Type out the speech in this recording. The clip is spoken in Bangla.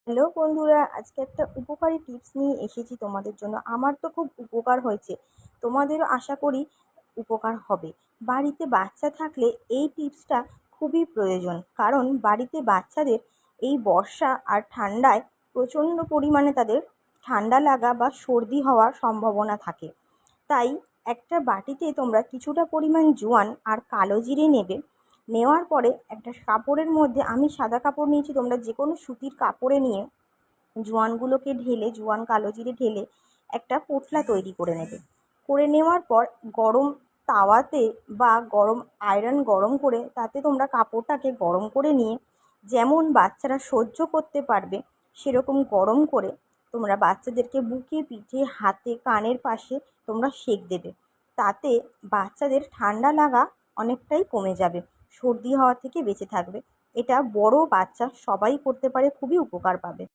হ্যালো বন্ধুরা, আজকে একটা উপকারী টিপস নিয়ে এসেছি তোমাদের জন্য। আমার তো খুব উপকার হয়েছে, তোমাদেরও আশা করি উপকার হবে। বাড়িতে বাচ্চা থাকলে এই টিপসটা খুবই প্রয়োজন, কারণ বাড়িতে বাচ্চাদের এই বর্ষা আর ঠান্ডায় প্রচণ্ড পরিমাণে তাদের ঠান্ডা লাগা বা সর্দি হওয়ার সম্ভাবনা থাকে। তাই একটা বাটিতে তোমরা কিছুটা পরিমাণ জোয়ান আর কালো জিরে নেবে। নেওয়ার পরে একটা কাপড়ের মধ্যে, আমি সাদা কাপড় নিয়েছি, তোমরা যে কোনো সুতির কাপড়ে নিয়ে জোয়ানগুলোকে ঢেলে, জোয়ান কালো জিরে ঢেলে একটা পোটলা তৈরি করে নেবে। করে নেওয়ার পর গরম তাওয়াতে বা গরম আয়রন গরম করে তাতে তোমরা কাপড়টাকে গরম করে নিয়ে, যেমন বাচ্চারা সহ্য করতে পারবে সেরকম গরম করে তোমরা বাচ্চাদেরকে বুকে, পিঠে, হাতে, কানের পাশে তোমরা সেঁক দেবে। তাতে বাচ্চাদের ঠান্ডা লাগা অনেকটাই কমে যাবে, সর্দি হওয়া থেকে বেঁচে থাকবে। এটা বড় বাচ্চা সবাই করতে পারে, খুবই উপকার পাবে।